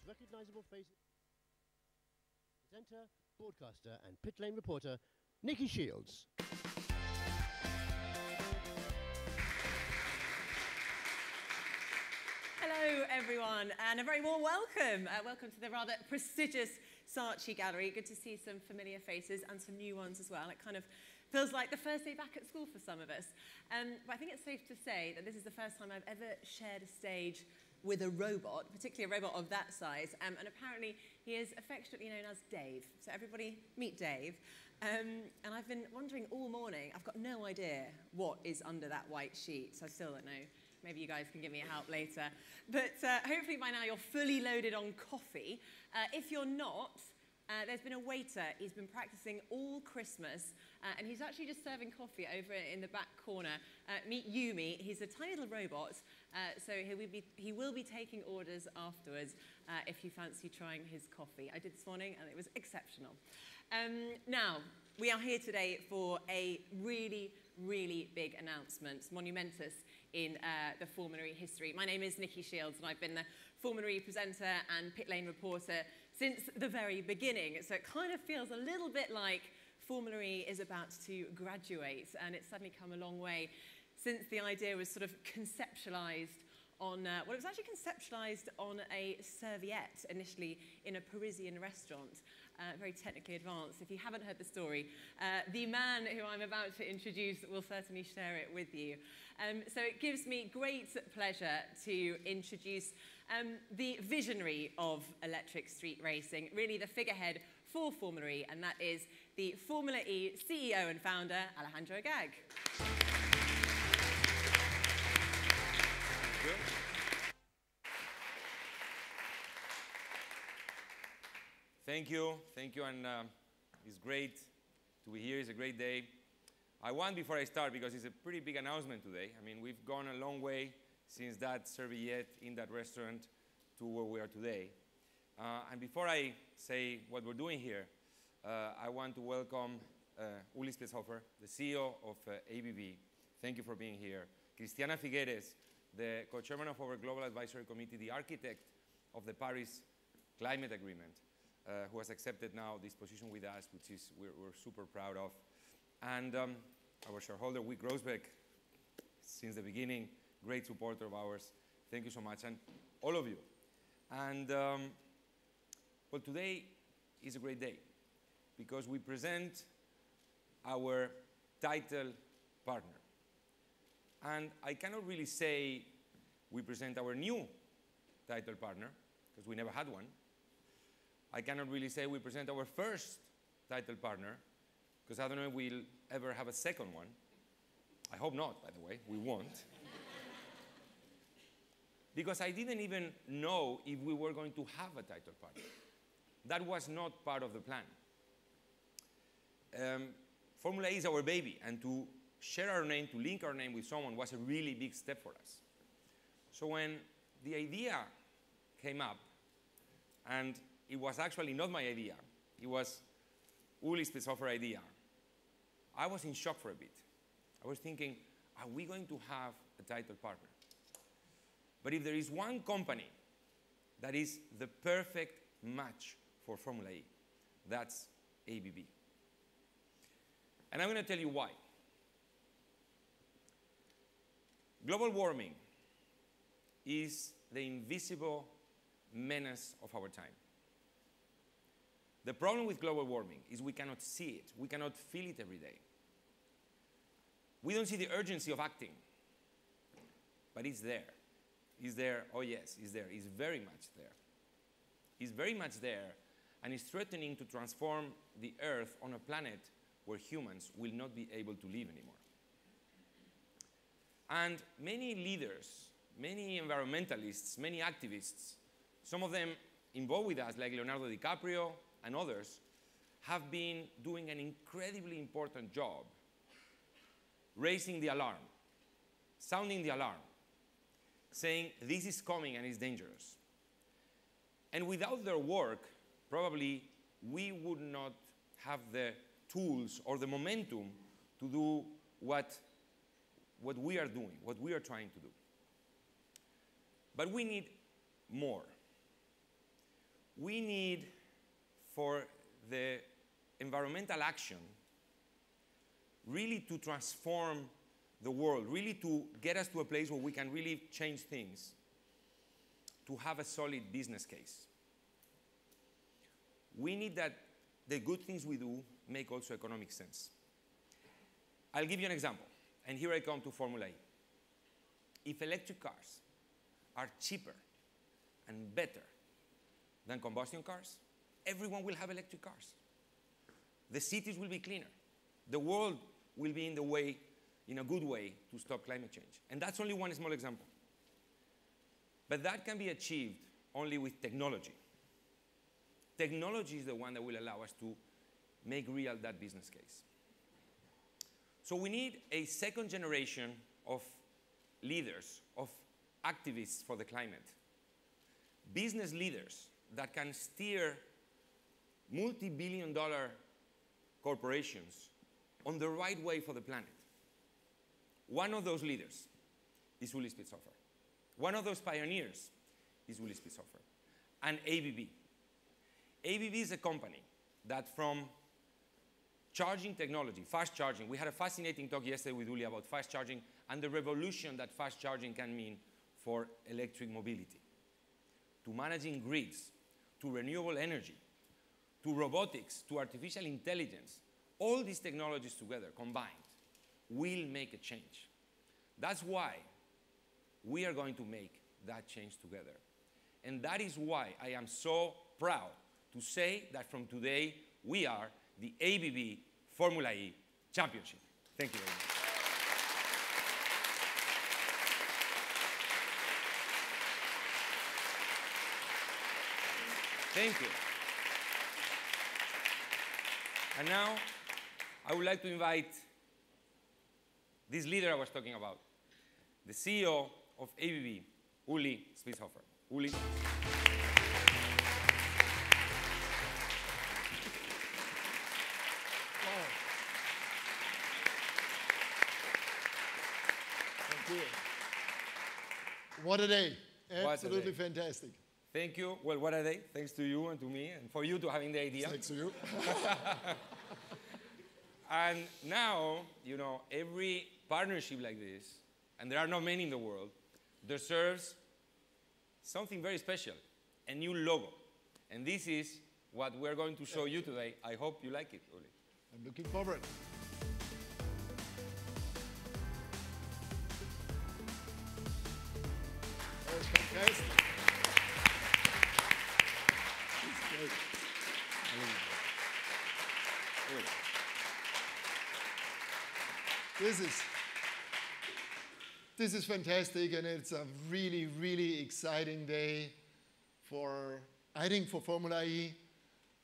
most recognizable faces. Presenter, broadcaster, and pit lane reporter, Nikki Shields. Hello, everyone, and a very warm welcome. Welcome to the rather prestigious Saatchi Gallery. Good to see some familiar faces and some new ones as well. It kind of feels like the first day back at school for some of us. But I think it's safe to say that this is the first time I've ever shared a stage with a robot, particularly a robot of that size. And apparently he is affectionately known as Dave. So everybody meet Dave. And I've been wondering all morning, I've got no idea what is under that white sheet, so I still don't know. Maybe you guys can give me a help later. But hopefully by now you're fully loaded on coffee. If you're not, there's been a waiter. He's been practicing all Christmas, and he's actually just serving coffee over in the back corner. Meet Yumi. He's a tiny little robot, so he will be taking orders afterwards if you fancy trying his coffee. I did this morning, and it was exceptional. Now, we are here today for a really, really big announcement, monumentous in the Formula E history. My name is Nikki Shields, and I've been the Formula E presenter and pit lane reporter since the very beginning. So it kind of feels a little bit like Formula E is about to graduate, and it's suddenly come a long way since the idea was sort of conceptualized on, well, it was actually conceptualized on a serviette initially in a Parisian restaurant. Very technically advanced. If you haven't heard the story, the man who I'm about to introduce will certainly share it with you. So it gives me great pleasure to introduce the visionary of electric street racing, really the figurehead for Formula E, and that is the Formula E CEO and founder, Alejandro Agag. Thank you, and it's great to be here. It's a great day. I want, before I start, because it's a pretty big announcement today. I mean, we've gone a long way since that serviette in that restaurant to where we are today. And before I say what we're doing here, I want to welcome Uli Spitzhofer, the CEO of ABB. Thank you for being here. Cristiana Figueres, the co-chairman of our Global Advisory Committee, the architect of the Paris Climate Agreement, who has accepted now this position with us, which is we're super proud of. And our shareholder, Wick Rosbeck, since the beginning, great supporter of ours. Thank you so much, and all of you. And well, today is a great day because we present our title partner. And I cannot really say we present our new title partner, because we never had one. I cannot really say we present our first title partner, because I don't know if we'll ever have a second one. I hope not, by the way. We won't. Because I didn't even know if we were going to have a title partner. That was not part of the plan. Formula E is our baby, and to share our name, to link our name with someone was a really big step for us. So when the idea came up, and it was actually not my idea, it was Uli's Spitzhofer idea, I was in shock for a bit. I was thinking, are we going to have a title partner? But if there is one company that is the perfect match for Formula E, that's ABB. And I'm going to tell you why. Global warming is the invisible menace of our time. The problem with global warming is we cannot see it. We cannot feel it every day. We don't see the urgency of acting, but it's there. It's there, oh yes, it's there. It's very much there. It's very much there, and it's threatening to transform the Earth on a planet where humans will not be able to live anymore. And many leaders, many environmentalists, many activists, some of them involved with us, like Leonardo DiCaprio and others, have been doing an incredibly important job raising the alarm, sounding the alarm, saying this is coming and it's dangerous. And without their work, probably we would not have the tools or the momentum to do what we are doing, what we are trying to do. But we need more. we need for the environmental action really to transform the world, really to get us to a place where we can really change things, to have a solid business case. We need that the good things we do make also economic sense. I'll give you an example, and here I come to Formula E. If electric cars are cheaper and better than combustion cars, everyone will have electric cars. The cities will be cleaner. The world will be in the way, in a good way, to stop climate change. And that's only one small example. But that can be achieved only with technology. Technology is the one that will allow us to make real that business case. So we need a second generation of leaders, of activists for the climate. Business leaders that can steer multi-billion-dollar corporations on the right way for the planet. One of those leaders is Uli Spitzhofer. One of those pioneers is Uli Spitzhofer. And ABB. ABB is a company that from charging technology, fast charging, we had a fascinating talk yesterday with Uli about fast charging and the revolution that fast charging can mean for electric mobility, to managing grids, to renewable energy, to robotics, to artificial intelligence. All these technologies together, combined, will make a change. That's why we are going to make that change together. And that is why I am so proud to say that from today, we are the ABB Formula E Championship. Thank you very much. Thank you. And now, I would like to invite this leader I was talking about, the CEO of ABB, Uli Spitzhofer. Uli. What a day. What Absolutely a day. Fantastic. Thank you. Well, what a day. Thanks to you and to me, and for you to having the idea. Thanks to you. And now, you know, every partnership like this, and there are not many in the world, deserves something very special, a new logo. And this is what we're going to show you today. I hope you like it, Uli. I'm looking forward. That's fantastic. It's great. This is fantastic, and it's a really, really exciting day for, I think, for Formula E,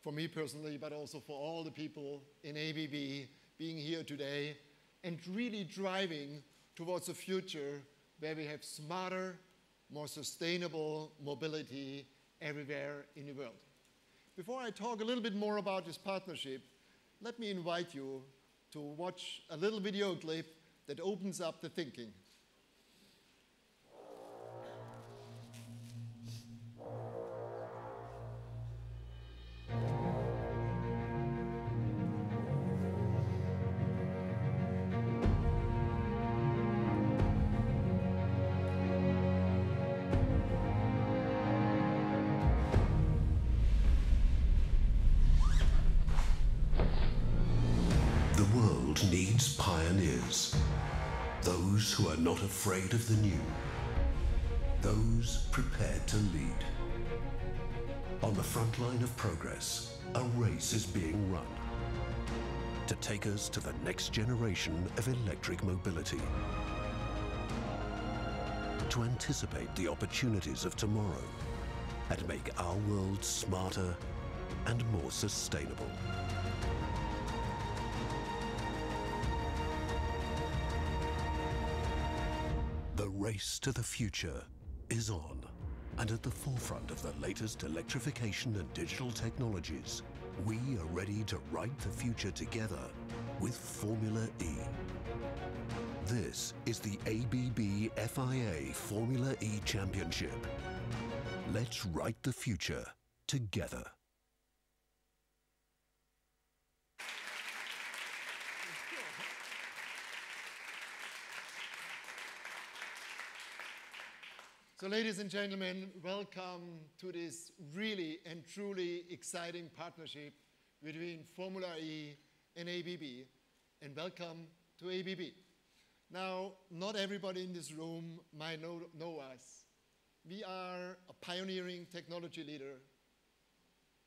for me personally, but also for all the people in ABB being here today and really driving towards a future where we have smarter, more sustainable mobility everywhere in the world. Before I talk a little bit more about this partnership, let me invite you to watch a little video clip that opens up the thinking. Needs pioneers, those who are not afraid of the new, those prepared to lead. On the front line of progress, a race is being run to take us to the next generation of electric mobility, to anticipate the opportunities of tomorrow and make our world smarter and more sustainable. The race to the future is on, and at the forefront of the latest electrification and digital technologies, we are ready to write the future together with Formula E. This is the ABB FIA Formula E Championship. Let's write the future together. So ladies and gentlemen, welcome to this really and truly exciting partnership between Formula E and ABB, and welcome to ABB. Now, not everybody in this room might know us. We are a pioneering technology leader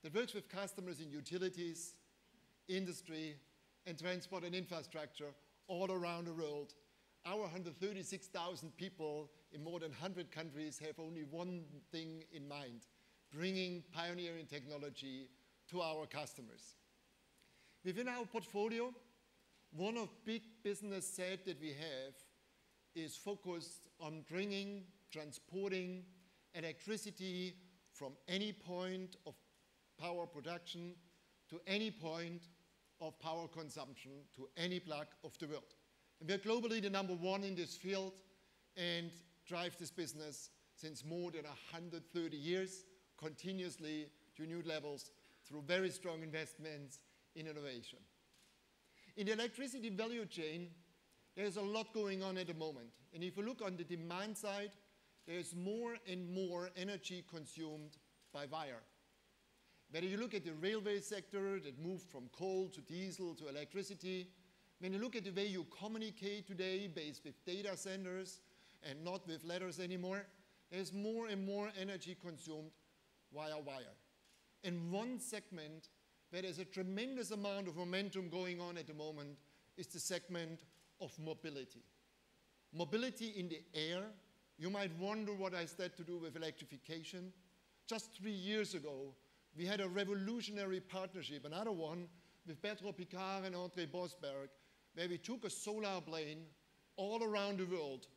that works with customers in utilities, industry, and transport and infrastructure all around the world. Our 136,000 people in more than 100 countries have only one thing in mind: bringing pioneering technology to our customers. Within our portfolio, one of big business set that we have is focused on bringing, transporting electricity from any point of power production to any point of power consumption to any plug of the world. And we are globally the #1 in this field and drive this business since more than 130 years, continuously to new levels through very strong investments in innovation. In the electricity value chain, there's a lot going on at the moment. And if you look on the demand side, there's more and more energy consumed by wire. Whether you look at the railway sector that moved from coal to diesel to electricity, when you look at the way you communicate today based with data centers and not with letters anymore, there's more and more energy consumed via wire. And one segment where there's a tremendous amount of momentum going on at the moment is the segment of mobility. Mobility in the air. You might wonder what has that to do with electrification. Just 3 years ago, we had a revolutionary partnership, another one, with Bertrand Piccard and André Bosberg, where we took a solar plane all around the world,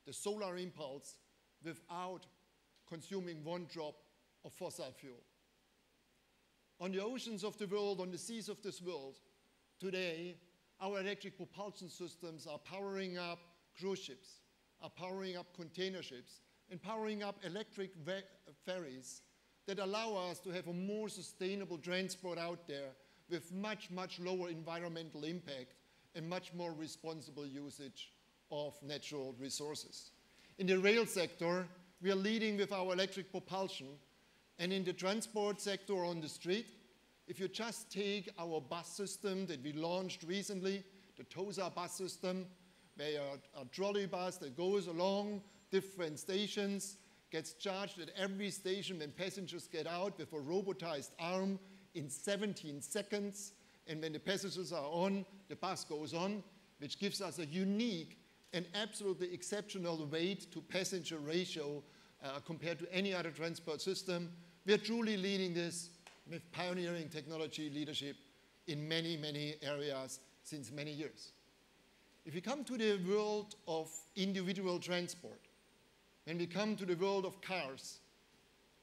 the solar impulse, without consuming one drop of fossil fuel. On the oceans of the world, on the seas of this world, today, our electric propulsion systems are powering up cruise ships, are powering up container ships, and powering up electric ferries that allow us to have a more sustainable transport out there with much, much lower environmental impact and much more responsible usage of natural resources. In the rail sector, we are leading with our electric propulsion. And in the transport sector on the street, if you just take our bus system that we launched recently, the TOSA bus system, where a trolley bus that goes along different stations, gets charged at every station when passengers get out with a robotized arm in 17 seconds. And when the passengers are on, the bus goes on, which gives us a unique and absolutely exceptional weight to passenger ratio compared to any other transport system. We are truly leading this with pioneering technology leadership in many, many areas since many years. If we come to the world of individual transport, when we come to the world of cars,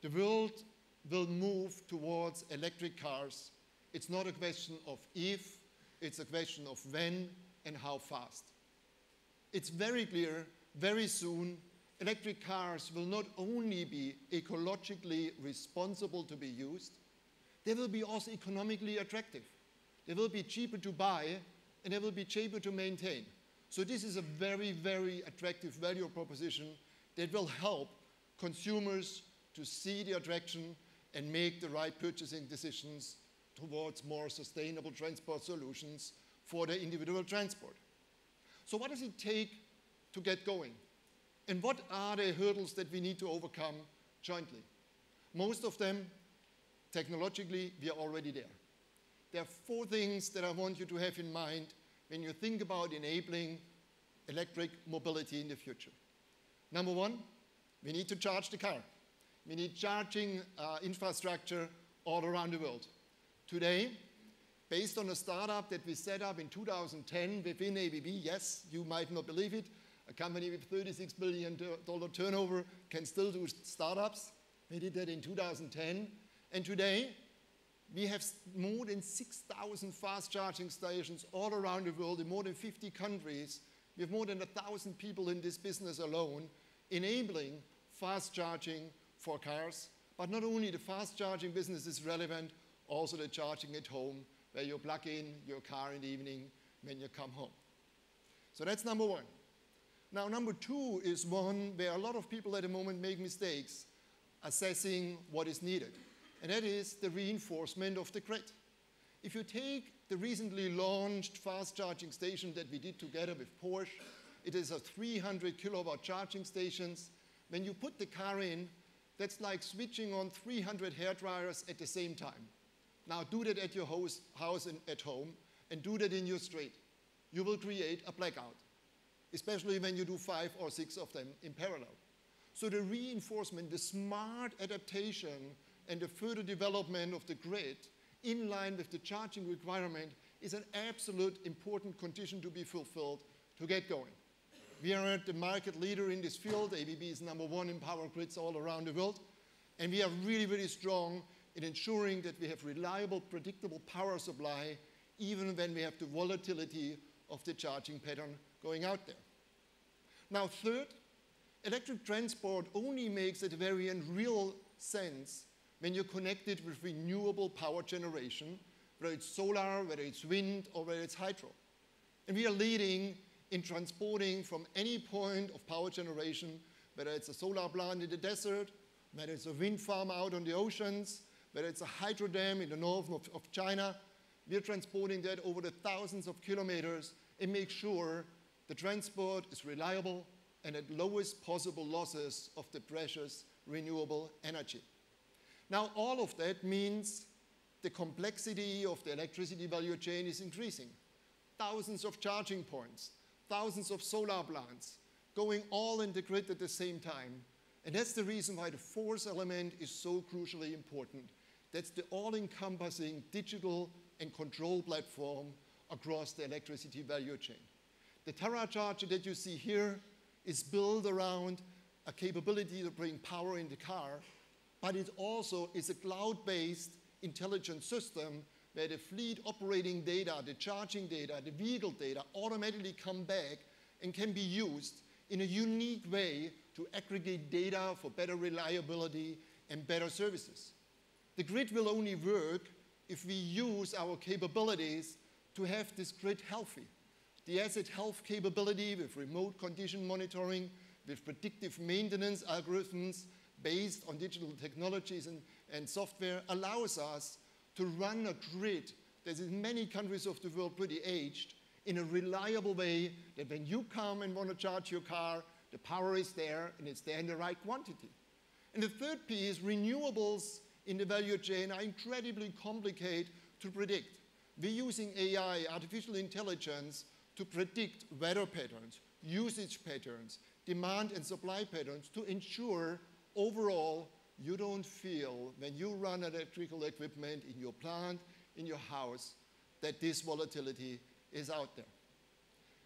the world will move towards electric cars. It's not a question of if, it's a question of when and how fast. It's very clear, very soon, electric cars will not only be ecologically responsible to be used, they will be also economically attractive. They will be cheaper to buy, and they will be cheaper to maintain. So this is a very, very attractive value proposition that will help consumers to see the attraction and make the right purchasing decisions towards more sustainable transport solutions for their individual transport. So what does it take to get going? And what are the hurdles that we need to overcome jointly? Most of them, technologically, we are already there. There are 4 things that I want you to have in mind when you think about enabling electric mobility in the future. Number 1, we need to charge the car. We need charging infrastructure all around the world. Today, based on a startup that we set up in 2010 within ABB, yes, you might not believe it, a company with $36 billion turnover can still do startups. We did that in 2010. And today, we have more than 6,000 fast charging stations all around the world in more than 50 countries. We have more than 1,000 people in this business alone, enabling fast charging for cars, But not only the fast charging business is relevant, also the charging at home, where you plug in your car in the evening when you come home. So that's number one. Now, number two is one where a lot of people at the moment make mistakes assessing what is needed, and that is the reinforcement of the grid. If you take the recently launched fast charging station that we did together with Porsche, it is a 300 kilowatt charging stations. When you put the car in, that's like switching on 300 hair dryers at the same time. Now do that at your house and at home, and do that in your street. You will create a blackout, especially when you do 5 or 6 of them in parallel. So the reinforcement, the smart adaptation, and the further development of the grid in line with the charging requirement is an absolute important condition to be fulfilled to get going. We are the market leader in this field. ABB is number one in power grids all around the world. And we are really, really strong in ensuring that we have reliable, predictable power supply, even when we have the volatility of the charging pattern going out there. Now, third, electric transport only makes it very in real sense when you connect it with renewable power generation, whether it's solar, whether it's wind, or whether it's hydro. And we are leading in transporting from any point of power generation, whether it's a solar plant in the desert, whether it's a wind farm out on the oceans, whether it's a hydro dam in the north of China. We are transporting that over the thousands of kilometers and make sure the transport is reliable and at lowest possible losses of the precious renewable energy. Now, all of that means the complexity of the electricity value chain is increasing. Thousands of charging points, thousands of solar plants, going all in the grid at the same time. And that's the reason why the fourth element is so crucially important. That's the all-encompassing digital and control platform across the electricity value chain. The TerraCharger that you see here is built around a capability to bring power in the car, but it also is a cloud-based intelligent system where the fleet operating data, the charging data, the vehicle data automatically come back and can be used in a unique way to aggregate data for better reliability and better services. The grid will only work if we use our capabilities to have this grid healthy. The asset health capability with remote condition monitoring, with predictive maintenance algorithms based on digital technologies and software allows us to run a grid that is in many countries of the world pretty aged in a reliable way that when you come and want to charge your car, the power is there and it's there in the right quantity. And the third piece, renewables in the value chain are incredibly complicated to predict. We're using AI, artificial intelligence, to predict weather patterns, usage patterns, demand and supply patterns to ensure overall you don't feel when you run electrical equipment in your plant, in your house, that this volatility is out there.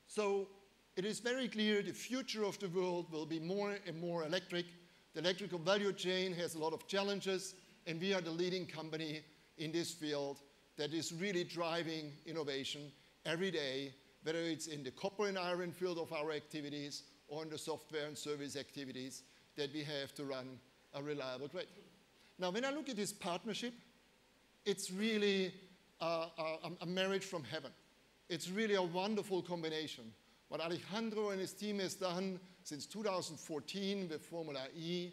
So it is very clear the future of the world will be more and more electric. The electrical value chain has a lot of challenges, and we are the leading company in this field that is really driving innovation every day, whether it's in the copper and iron field of our activities or in the software and service activities that we have to run a reliable grid. Now, when I look at this partnership, it's really a marriage from heaven. It's really a wonderful combination. What Alejandro and his team has done since 2014 with Formula E,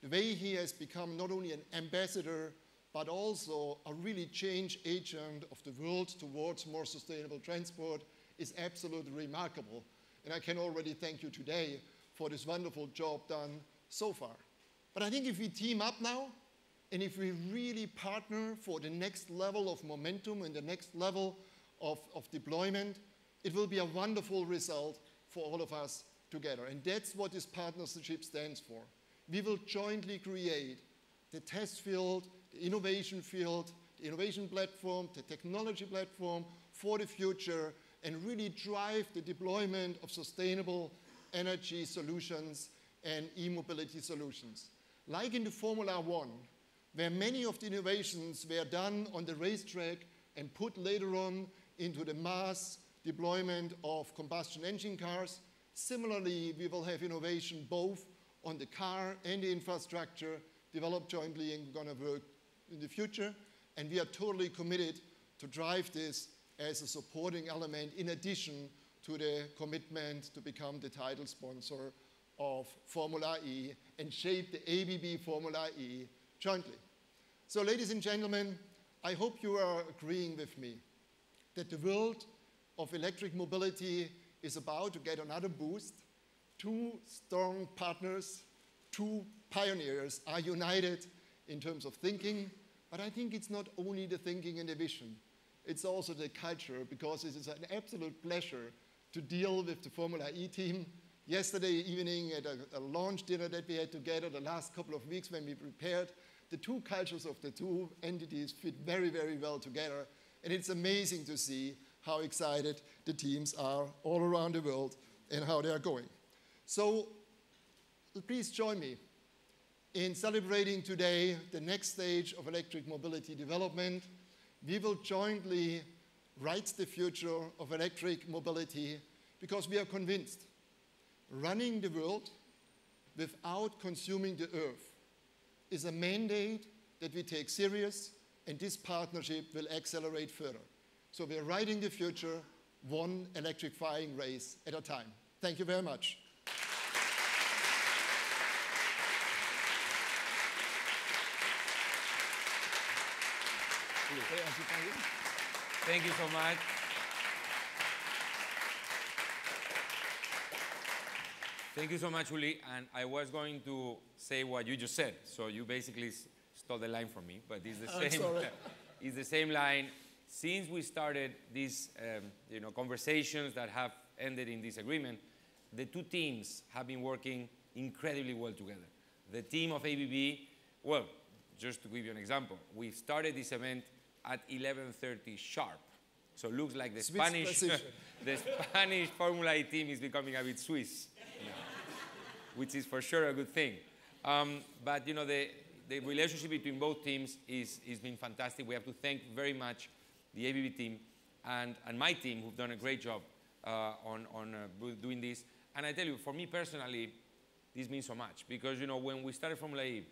the way he has become not only an ambassador, but also a really change agent of the world towards more sustainable transport is absolutely remarkable. And I can already thank you today for this wonderful job done so far. But I think if we team up now, and if we really partner for the next level of momentum and the next level of deployment, it will be a wonderful result for all of us together. And that's what this partnership stands for. We will jointly create the test field, the innovation platform, the technology platform for the future, and really drive the deployment of sustainable energy solutions and e-mobility solutions. Like in the Formula One, where many of the innovations were done on the racetrack and put later on into the mass deployment of combustion engine cars. Similarly, we will have innovation both on the car and the infrastructure develop jointly and going to work in the future. And we are totally committed to drive this as a supporting element in addition to the commitment to become the title sponsor of Formula E and shape the ABB Formula E jointly. So ladies and gentlemen, I hope you are agreeing with me that the world of electric mobility is about to get another boost. Two strong partners, two pioneers are united in terms of thinking, but I think it's not only the thinking and the vision, it's also the culture, because it is an absolute pleasure to deal with the Formula E team. Yesterday evening at a launch dinner that we had together, the last couple of weeks when we prepared, the two cultures of the two entities fit very, very well together. And it's amazing to see how excited the teams are all around the world and how they are going. So please join me in celebrating today the next stage of electric mobility development. We will jointly write the future of electric mobility because we are convinced running the world without consuming the earth is a mandate that we take serious, and this partnership will accelerate further. So we're writing the future one electrifying race at a time. Thank you very much. Thank you so much. Thank you so much, Uli. And I was going to say what you just said. So you basically stole the line from me, but it's the same. It's the same line. Since we started these conversations that have ended in this agreement, the two teams have been working incredibly well together. The team of ABB, well, just to give you an example, we started this event at 11:30 sharp. So it looks like the Spanish Formula E team is becoming a bit Swiss, which is for sure a good thing. But the relationship between both teams is been fantastic. We have to thank very much the ABB team and my team, who've done a great job on doing this. And I tell you, for me personally, this means so much because when we started Formula E,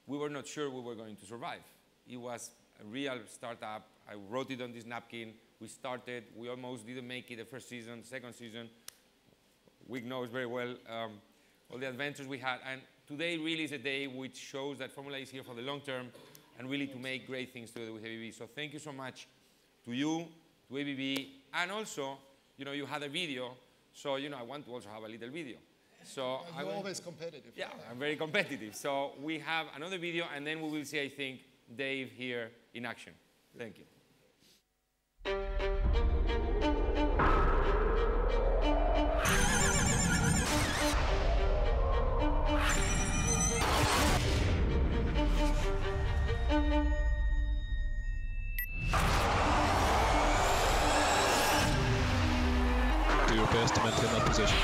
we were not sure we were going to survive. It was a real startup. I wrote it on this napkin. We started. We almost didn't make it the first season, the second season. Wick knows very well all the adventures we had. And today really is a day which shows that Formula E is here for the long term and really to make great things together with ABB. So thank you so much to you, to ABB, and also, you had a video. So, I want to also have a little video. So I'm always competitive. Yeah, I'm very competitive. So we have another video, and then we will see, I think, Dave here in action. Thank you. Do your best to maintain that position.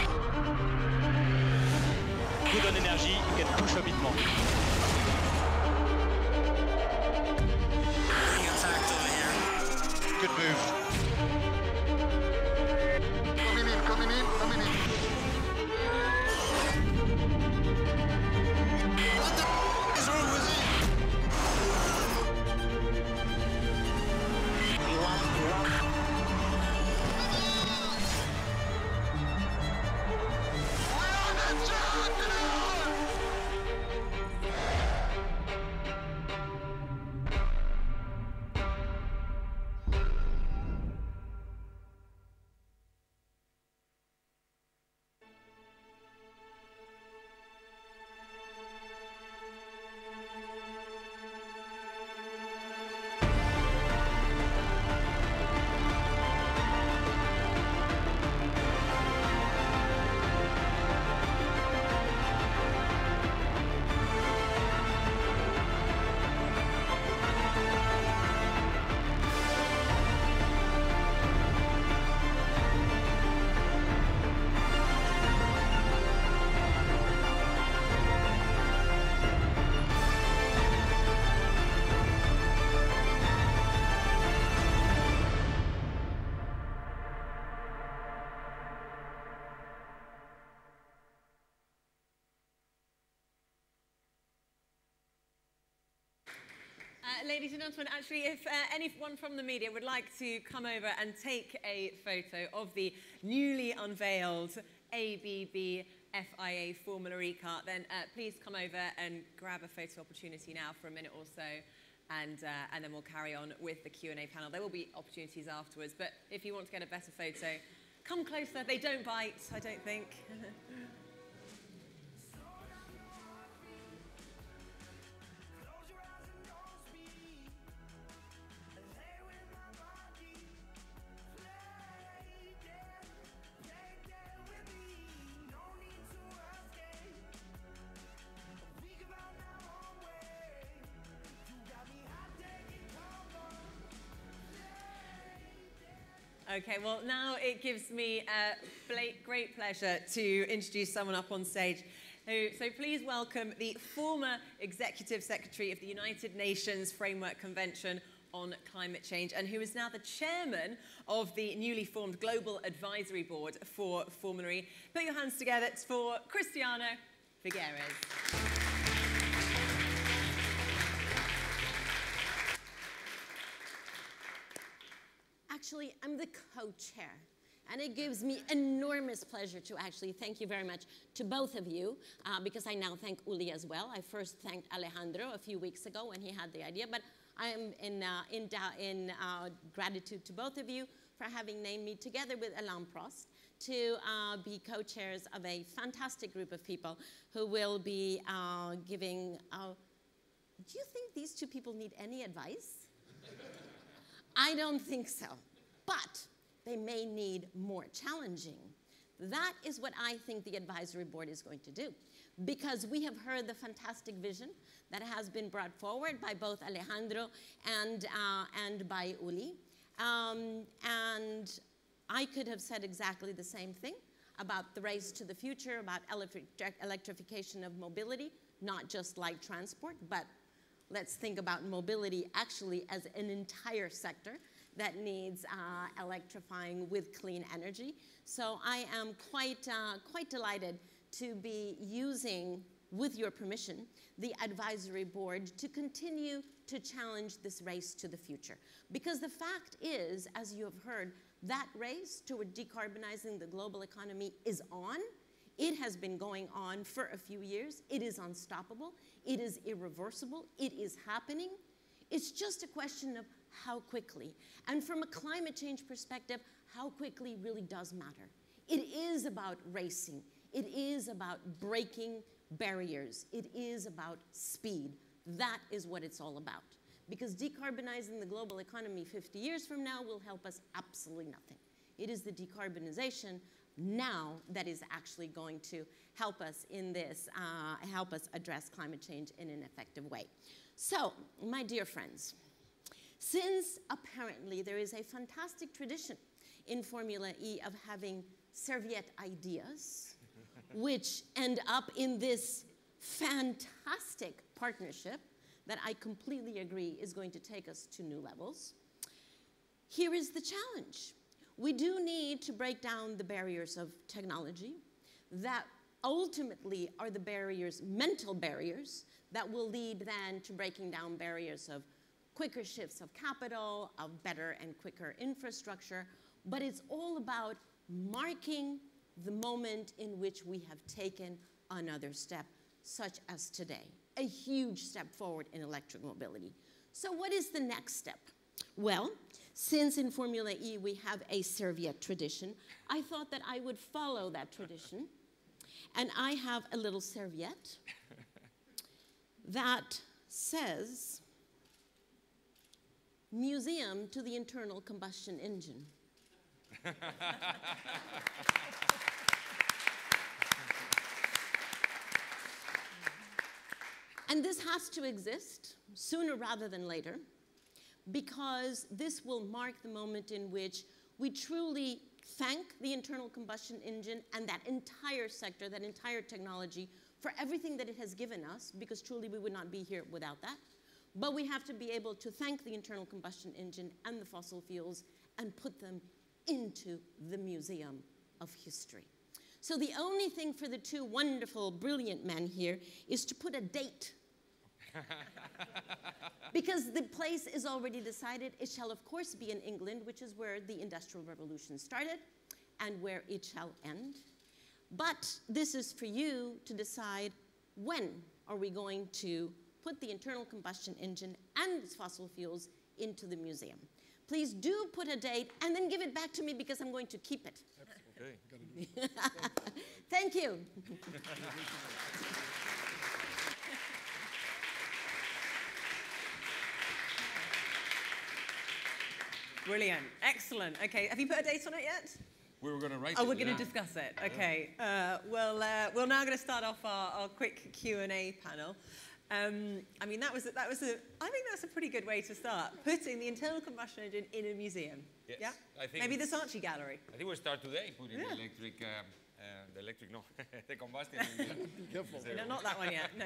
Coup donne énergie et touche rapidement. Being attacked over here. Good move. Coming in. What the is wrong with it? ladies and gentlemen, actually, if anyone from the media would like to come over and take a photo of the newly unveiled ABB FIA Formula E car, then please come over and grab a photo opportunity now for a minute or so, and then we'll carry on with the Q&A panel. There will be opportunities afterwards, but if you want to get a better photo, come closer. They don't bite, I don't think. Okay, well, now it gives me great pleasure to introduce someone up on stage. So please welcome the former Executive Secretary of the United Nations Framework Convention on Climate Change, and who is now the chairman of the newly formed Global Advisory Board for Formula E. Put your hands together for Cristiano Figueres. Actually, I'm the co-chair, and it gives me enormous pleasure to actually thank you very much to both of you, because I now thank Uli as well. I first thanked Alejandro a few weeks ago when he had the idea, but I am in gratitude to both of you for having named me together with Alain Prost to be co-chairs of a fantastic group of people who will be giving... do you think these two people need any advice? I don't think so, but they may need more challenging. That is what I think the advisory board is going to do, because we have heard the fantastic vision that has been brought forward by both Alejandro and by Uli. And I could have said exactly the same thing about the race to the future, about electrification of mobility, not just light transport, but let's think about mobility actually as an entire sector that needs electrifying with clean energy. So I am quite delighted to be using, with your permission, the advisory board to continue to challenge this race to the future. Because the fact is, as you have heard, that race toward decarbonizing the global economy is on. It has been going on for a few years. It is unstoppable. It is irreversible. It is happening. It's just a question of how quickly. And from a climate change perspective, how quickly really does matter. It is about racing. It is about breaking barriers. It is about speed. That is what it's all about. Because decarbonizing the global economy 50 years from now will help us absolutely nothing. It is the decarbonization now that is actually going to help us in this, help us address climate change in an effective way. So, my dear friends, since apparently there is a fantastic tradition in Formula E of having serviette ideas, which end up in this fantastic partnership that I completely agree is going to take us to new levels, here is the challenge. We do need to break down the barriers of technology that ultimately are the barriers, mental barriers, that will lead then to breaking down barriers of quicker shifts of capital, of better and quicker infrastructure. But it's all about marking the moment in which we have taken another step, such as today, a huge step forward in electric mobility. So what is the next step? Well, since in Formula E we have a serviette tradition, I thought that I would follow that tradition. And I have a little serviette that says, Museum to the Internal Combustion Engine. And this has to exist sooner rather than later, because this will mark the moment in which we truly thank the internal combustion engine and that entire sector, that entire technology, for everything that it has given us, because truly we would not be here without that. But we have to be able to thank the internal combustion engine and the fossil fuels and put them into the museum of history. So the only thing for the two wonderful, brilliant men here is to put a date. Because because the place is already decided. It shall, of course, be in England, which is where the Industrial Revolution started and where it shall end. But this is for you to decide when are we going to put the internal combustion engine and its fossil fuels into the museum. Please do put a date and then give it back to me because I'm going to keep it. Okay. Thank you. Brilliant. Excellent. Okay, have you put a date on it yet? We were going to write Oh, it we're going to down. discuss it. Okay. We're now going to start off our quick Q&A panel. I mean, I think that's a pretty good way to start, putting the internal combustion engine in a museum. Yes, Yeah? I think Maybe the Saatchi Gallery. I think we'll start today putting Yeah. the combustion engine. Careful. No, not that one yet. No.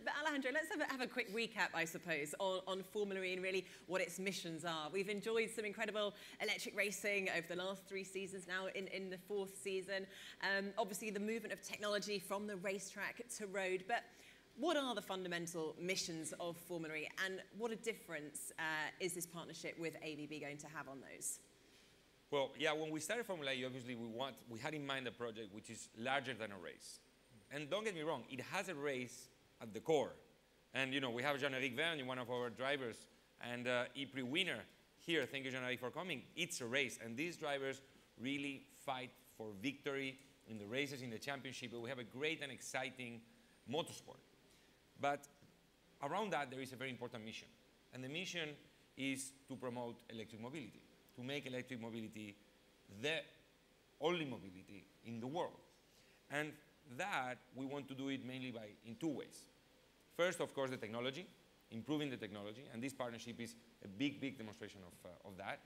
But Alejandro, let's have a quick recap, I suppose, on Formula E and really what its missions are. We've enjoyed some incredible electric racing over the last 3 seasons now in the 4th season. Obviously, the movement of technology from the racetrack to road. But what are the fundamental missions of Formula E, and what a difference is this partnership with ABB going to have on those? Well, yeah, when we started Formula E, obviously we had in mind a project which is larger than a race. And don't get me wrong, it has a race at the core. And you know, we have Jean-Éric Vergne, one of our drivers, and IPRI winner here. Thank you, Jean-Éric, for coming. It's a race, and these drivers really fight for victory in the races, in the championship. We have a great and exciting motorsport. But around that, there is a very important mission. And the mission is to promote electric mobility, to make electric mobility the only mobility in the world. And that, we want to do it mainly in 2 ways. First, of course, the technology, improving the technology, and this partnership is a big demonstration of that.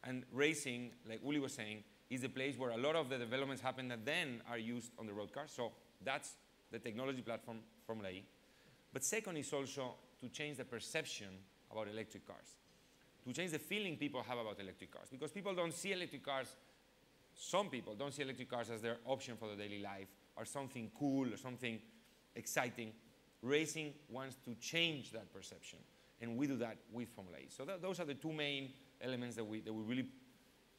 And racing, like Uli was saying, is the place where a lot of the developments happen that then are used on the road cars. So that's the technology platform, Formula E. But second is also to change the perception about electric cars, to change the feeling people have about electric cars. Because people don't see electric cars, some people don't see electric cars as their option for the daily life, or something cool, or something exciting. Racing wants to change that perception, and we do that with Formula E. So those are the 2 main elements that we really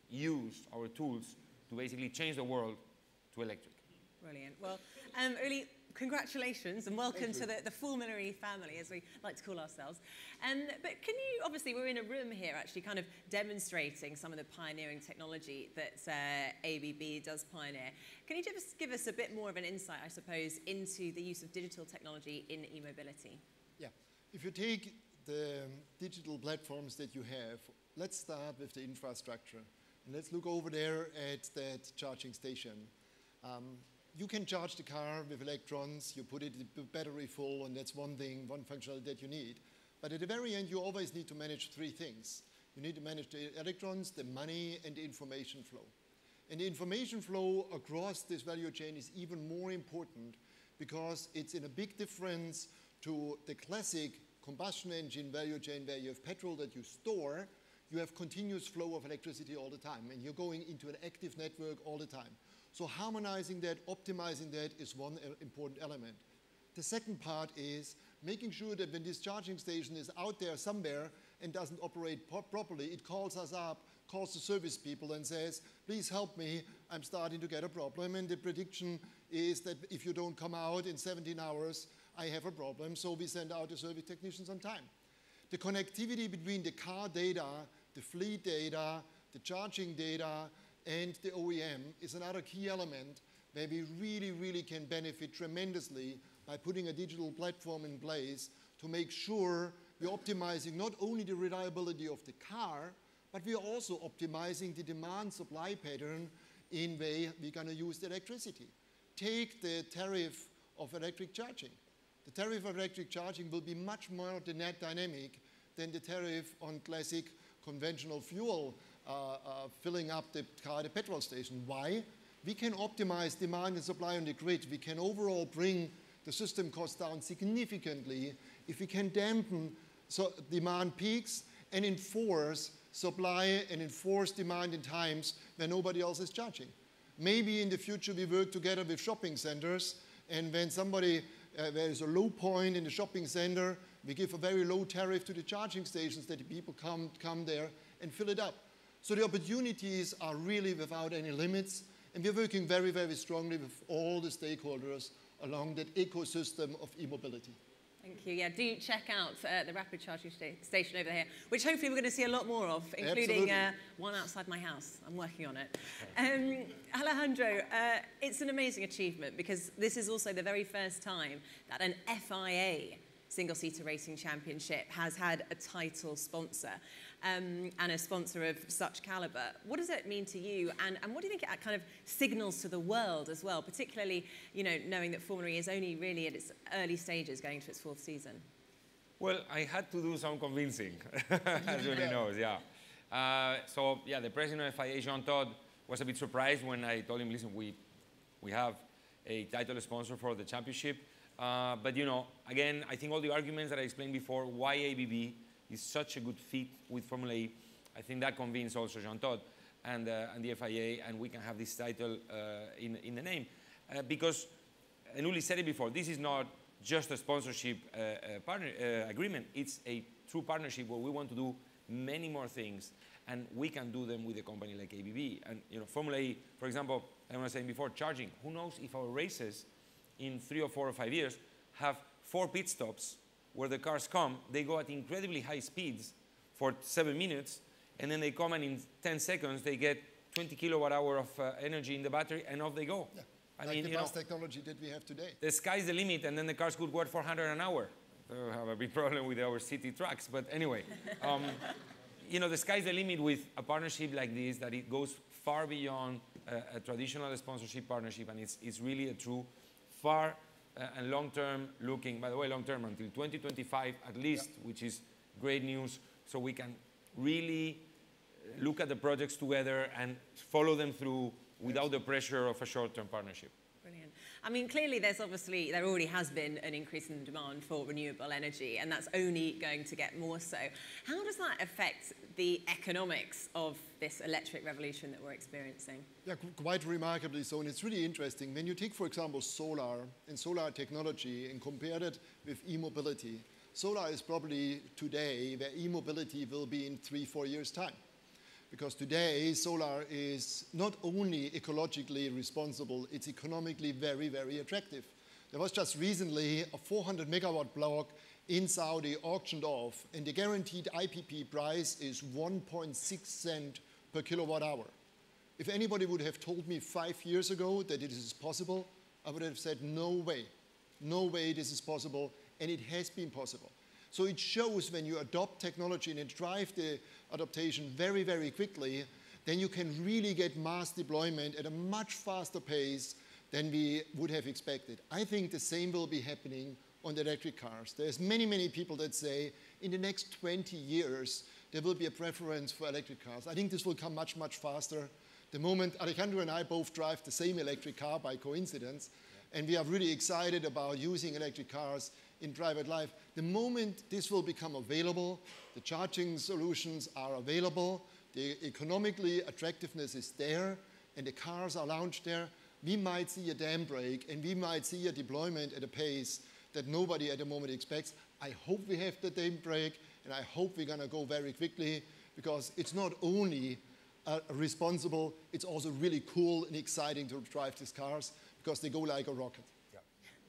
use our tools to basically change the world to electric. Brilliant. Well, really, congratulations and welcome to the Formula E family, as we like to call ourselves. But can you, obviously we're in a room here actually kind of demonstrating some of the pioneering technology that ABB does pioneer. Can you just give us a bit more of an insight, I suppose, into the use of digital technology in e-mobility? Yeah. If you take the digital platforms that you have, let's start with the infrastructure. And let's look over there at that charging station. You can charge the car with electrons, you put it in the battery full, and that's one thing, one functionality that you need. But at the very end, you always need to manage 3 things. You need to manage the electrons, the money, and the information flow. And the information flow across this value chain is even more important because it's in a big difference to the classic combustion engine value chain where you have petrol that you store, you have continuous flow of electricity all the time, and you're going into an active network all the time. So harmonizing that, optimizing that is one important element. The second part is making sure that when this charging station is out there somewhere and doesn't operate properly, it calls us up, calls the service people and says, please help me, I'm starting to get a problem. And the prediction is that if you don't come out in 17 hours, I have a problem. So we send out the service technicians on time. The connectivity between the car data, the fleet data, the charging data, and the OEM is another key element where we really can benefit tremendously by putting a digital platform in place to make sure we're optimizing not only the reliability of the car, but we are also optimizing the demand-supply pattern in way we're going to use the electricity. Take the tariff of electric charging. The tariff of electric charging will be much more dynamic than the tariff on classic conventional fuel filling up the car at the petrol station. Why? We can optimize demand and supply on the grid. We can overall bring the system costs down significantly if we can dampen demand peaks and enforce supply and enforce demand in times when nobody else is charging. Maybe in the future we work together with shopping centers, and when somebody there is a low point in the shopping center. We give a very low tariff to the charging stations that the people come there and fill it up. So the opportunities are really without any limits. And we're working very, very strongly with all the stakeholders along that ecosystem of e-mobility. Thank you. Yeah, do check out the rapid charging station over here, which hopefully we're going to see a lot more of, including one outside my house. I'm working on it. Alejandro, it's an amazing achievement because this is also the very first time that an FIA single-seater racing championship has had a title sponsor and a sponsor of such caliber. What does it mean to you, and what do you think it kind of signals to the world as well, particularly, you know, knowing that Formula E is only really at its early stages going into its 4th season? Well, I had to do some convincing, as everybody knows, yeah. So, yeah, the president of FIA, Jean Todt, was a bit surprised when I told him, listen, we have a title sponsor for the championship. But, you know, again, I think all the arguments that I explained before, why ABB is such a good fit with Formula E, I think that convinced also Jean Todt and the FIA, and we can have this title in the name. Because, and Uli said it before, this is not just a sponsorship agreement. It's a true partnership where we want to do many more things, and we can do them with a company like ABB. And, you know, Formula E, for example, I was saying before, charging. Who knows if our races in 3 or 4 or 5 years have 4 pit stops where the cars come, they go at incredibly high speeds for 7 minutes, and then they come and in 10 seconds they get 20 kilowatt hour of energy in the battery, and off they go. Yeah. I like mean, the bus technology that we have today. The sky's the limit, and then the cars could go at 400 an hour. We have a big problem with our city trucks, but anyway. You know, the sky's the limit with a partnership like this, that it goes far beyond a traditional sponsorship partnership, and it's really a true far and long-term looking, by the way, long-term until 2025 at least, which is great news, so we can really look at the projects together and follow them through without the pressure of a short-term partnership. Brilliant. I mean, clearly there already has been an increase in demand for renewable energy, and that's only going to get more so. How does that affect the economics of this electric revolution that we're experiencing? Yeah, quite remarkably so, and it's really interesting. When you take, for example, solar and solar technology and compare it with e-mobility, solar is probably today where e-mobility will be in 3-4 years' time. Because today, solar is not only ecologically responsible, it's economically very, very attractive. There was just recently a 400 megawatt block in Saudi auctioned off, and the guaranteed IPP price is 1.6 cents per kilowatt hour. If anybody would have told me 5 years ago that it is possible, I would have said, no way. No way this is possible, and it has been possible. So it shows when you adopt technology and drive the adaptation very, very quickly, then you can really get mass deployment at a much faster pace than we would have expected. I think the same will be happening on the electric cars. There's many, many people that say in the next 20 years, there will be a preference for electric cars. I think this will come much, much faster. The moment Alejandro and I both drive the same electric car by coincidence, and we are really excited about using electric cars in private life. The moment this will become available, the charging solutions are available, the economically attractiveness is there, and the cars are launched there, we might see a dam break, and we might see a deployment at a pace that nobody at the moment expects. I hope we have the dam break, and I hope we're going to go very quickly, because it's not only responsible, it's also really cool and exciting to drive these cars, because they go like a rocket.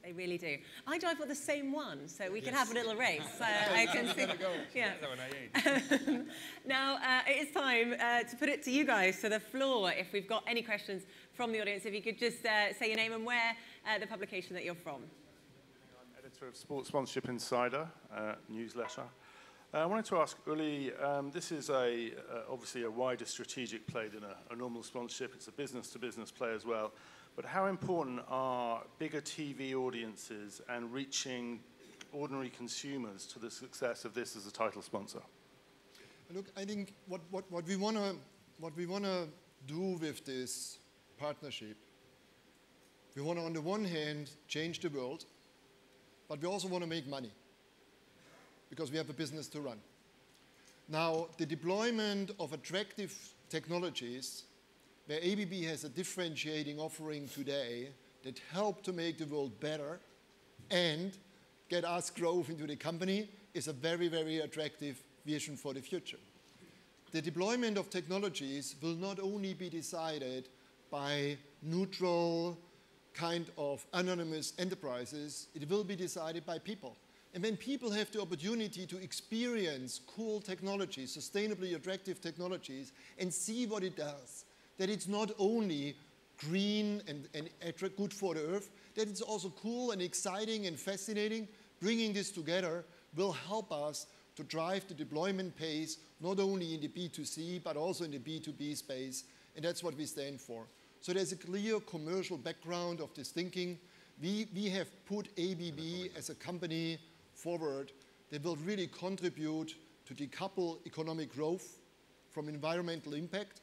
They really do. I drive with the same one, so we can have a little race. I can see. Yeah. Now, it is time to put it to you guys, to the floor. If we've got any questions from the audience, if you could just say your name and where the publication that you're from. I'm editor of Sports Sponsorship Insider newsletter. I wanted to ask Uli, this is obviously a wider strategic play than a normal sponsorship. It's a business-to-business play as well. But how important are bigger TV audiences and reaching ordinary consumers to the success of this as a title sponsor? Look, I think what we want to do with this partnership, we want to, on the one hand, change the world, but we also want to make money because we have a business to run. Now, the deployment of attractive technologies where ABB has a differentiating offering today that help to make the world better, and get us growth into the company is a very, very attractive vision for the future. The deployment of technologies will not only be decided by neutral, kind of anonymous enterprises, it will be decided by people. And when people have the opportunity to experience cool technologies, sustainably attractive technologies, and see what it does, that it's not only green and good for the earth, that it's also cool and exciting and fascinating, bringing this together will help us to drive the deployment pace, not only in the B2C, but also in the B2B space, and that's what we stand for. So there's a clear commercial background of this thinking. We have put ABB as a company forward that will really contribute to decouple economic growth from environmental impact,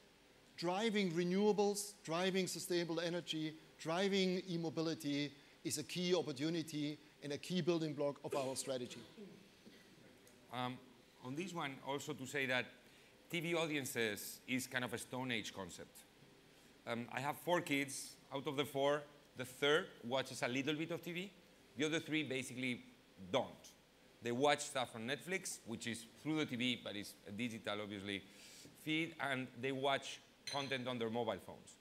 driving renewables, driving sustainable energy, driving e-mobility is a key opportunity and a key building block of our strategy. On this one, also to say that TV audiences is kind of a Stone Age concept. I have 4 kids. Out of the 4, the third watches a little bit of TV. The other 3 basically don't. They watch stuff on Netflix, which is through the TV, but it's a digital, obviously, feed, and they watch content on their mobile phones.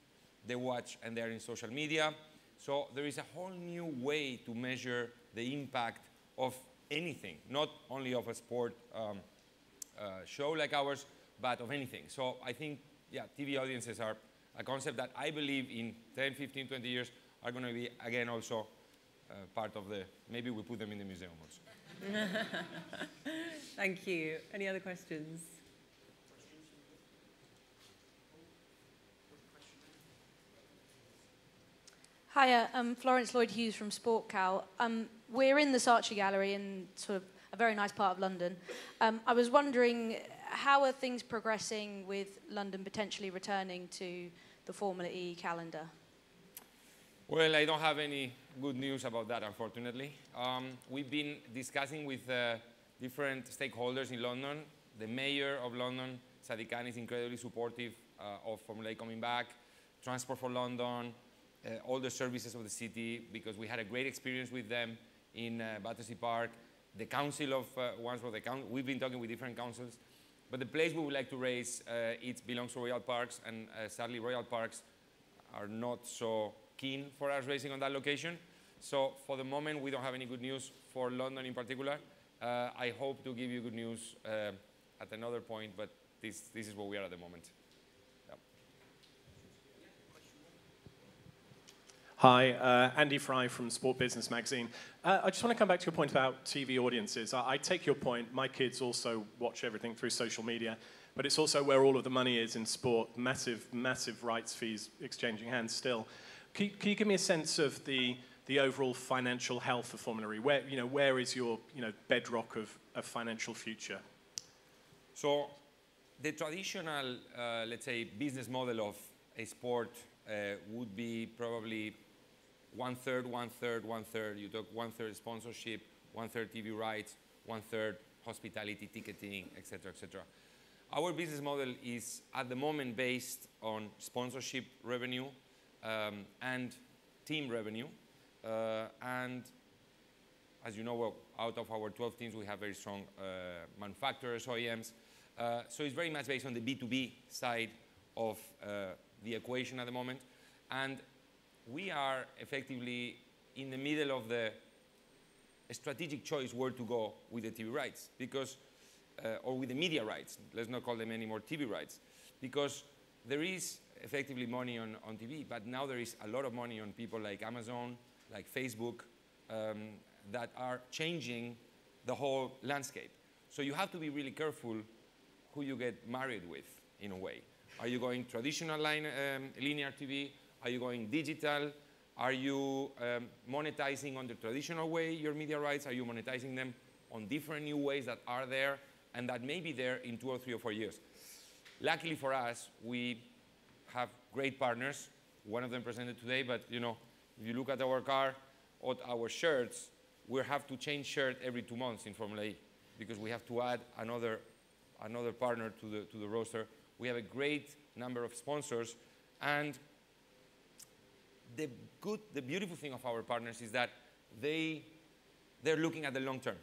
They watch and they're in social media. So there is a whole new way to measure the impact of anything, not only of a sport show like ours, but of anything. So I think, yeah, TV audiences are a concept that I believe in 10, 15, 20 years are going to be, again, also part of the, maybe we put them in the museum also. Thank you. Any other questions? Hiya, I'm Florence Lloyd-Hughes from SportCal. We're in the Saatchi Gallery in sort of a very nice part of London. I was wondering, how are things progressing with London potentially returning to the Formula E calendar? Well, I don't have any good news about that, unfortunately. We've been discussing with different stakeholders in London. The mayor of London, Sadiq Khan, is incredibly supportive of Formula E coming back. Transport for London, all the services of the city, because we had a great experience with them in Battersea Park. The council of Wandsworth, we've been talking with different councils, but the place we would like to race, it belongs to Royal Parks, and sadly Royal Parks are not so keen for us racing on that location. So for the moment, we don't have any good news for London in particular. I hope to give you good news at another point, but this is where we are at the moment. Hi, Andy Fry from Sport Business Magazine. I just want to come back to your point about TV audiences. I take your point. My kids also watch everything through social media, but it's also where all of the money is in sport. Massive, massive rights fees exchanging hands still. Can you give me a sense of the overall financial health of Formula E? Where is your bedrock of financial future? So the traditional, let's say, business model of a sport would be probably 1/3, 1/3, 1/3. You talk 1/3 sponsorship, 1/3 TV rights, 1/3 hospitality, ticketing, etc., etc. Our business model is at the moment based on sponsorship revenue and team revenue. And as you know, well, out of our 12 teams, we have very strong manufacturers, OEMs. So it's very much based on the B2B side of the equation at the moment. And we are effectively in the middle of the strategic choice where to go with the TV rights, because, or with the media rights, let's not call them anymore TV rights, because there is effectively money on TV, but now there is a lot of money on people like Amazon, like Facebook, that are changing the whole landscape. So you have to be really careful who you get married with, in a way. Are you going traditional linear TV? Are you going digital? Are you monetizing on the traditional way your media rights? Are you monetizing them on different new ways that are there and that may be there in 2 or 3 or 4 years? Luckily for us, we have great partners. One of them presented today, but if you look at our car or our shirts, we have to change shirt every 2 months in Formula E because we have to add another partner to the roster. We have a great number of sponsors, and the beautiful thing of our partners is that they they're looking at the long term.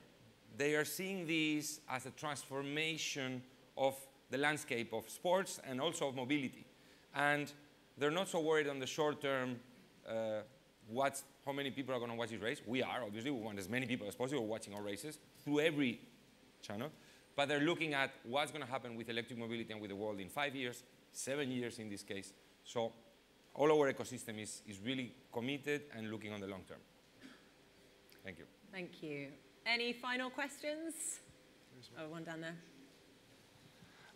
They are seeing this as a transformation of the landscape of sports and also of mobility. And they're not so worried on the short term, how many people are going to watch this race. We are, obviously. We want as many people as possible watching our races through every channel. But they're looking at what's going to happen with electric mobility and with the world in 5 years, 7 years in this case. So all our ecosystem is really committed and looking on the long term. Thank you. Thank you. Any final questions? Oh, one down there.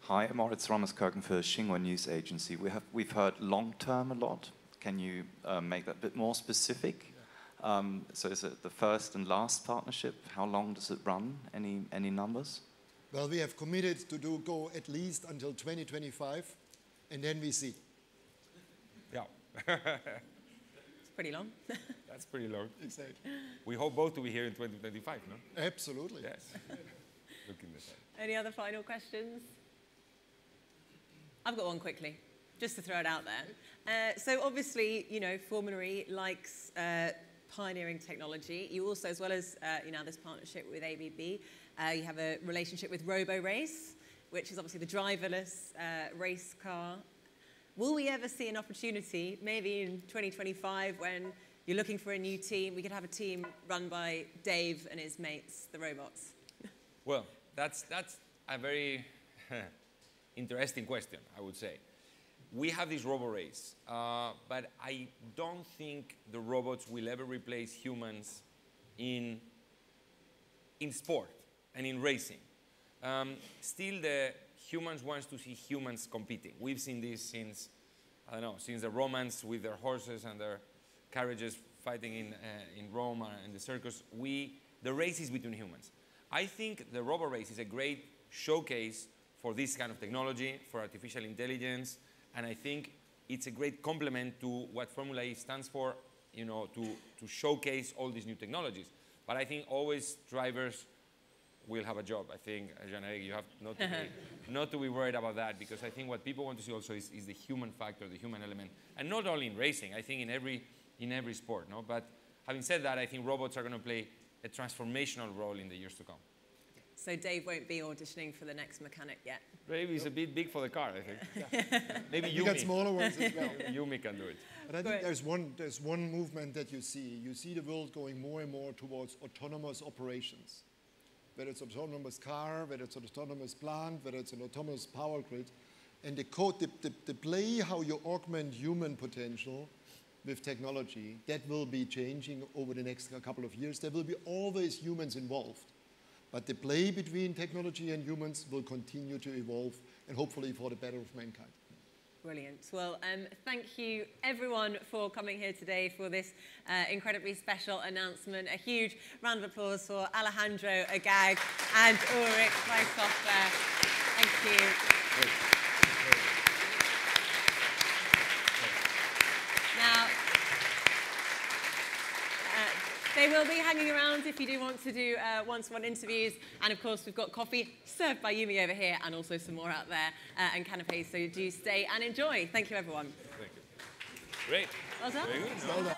Hi, I'm Moritz Rammerskirchen for Xinhua News Agency. We've heard long term a lot. Can you make that a bit more specific? So is it the first and last partnership? How long does it run? Any numbers? Well, we have committed to go at least until 2025, and then we see. Yeah. It's pretty long. That's pretty long. Exactly. We hope both to be here in 2025, no? Absolutely. Yes. Looking this way. Any other final questions? I've got one quickly, just to throw it out there. So obviously, you know, Formula E likes pioneering technology. You also, as well as this partnership with ABB, you have a relationship with RoboRace, which is obviously the driverless race car. Will we ever see an opportunity, maybe in 2025, when you're looking for a new team, we could have a team run by Dave and his mates, the robots? Well, that's a very interesting question, I would say. We have this RoboRace, but I don't think the robots will ever replace humans in sport and in racing. Still, the humans want to see humans competing. We've seen this since, I don't know, since the Romans with their horses and their carriages fighting in Rome and the circus. The race is between humans. I think the RoboRace is a great showcase for this kind of technology, for artificial intelligence, and I think it's a great complement to what Formula E stands for, you know, to showcase all these new technologies. But I think always drivers will have a job. I think, Jean-Eric, you have not to be worried about that, because I think what people want to see also is the human factor, the human element. And not only in racing, I think in every sport, no? But having said that, I think robots are going to play a transformational role in the years to come. So Dave won't be auditioning for the next mechanic yet? Maybe he's a bit big for the car, I think. Yeah. Maybe Yumi. You got smaller ones as well. Yumi can do it. But I think there's one movement that you see. You see the world going more and more towards autonomous operations. Whether it's an autonomous car, whether it's an autonomous plant, whether it's an autonomous power grid. And the play how you augment human potential with technology, that will be changing over the next couple of years. There will be always humans involved. But the play between technology and humans will continue to evolve, and hopefully for the better of mankind. Brilliant. Well, thank you everyone for coming here today for this incredibly special announcement. A huge round of applause for Alejandro Agag and Ulrich Weishofer. Thank you. Now, they will be hanging around if you do want to do one-to-one interviews. And of course, we've got coffee served by Yumi over here and also some more out there and canapes. So do stay and enjoy. Thank you, everyone. Thank you. Great. Well done. Very good. Well done.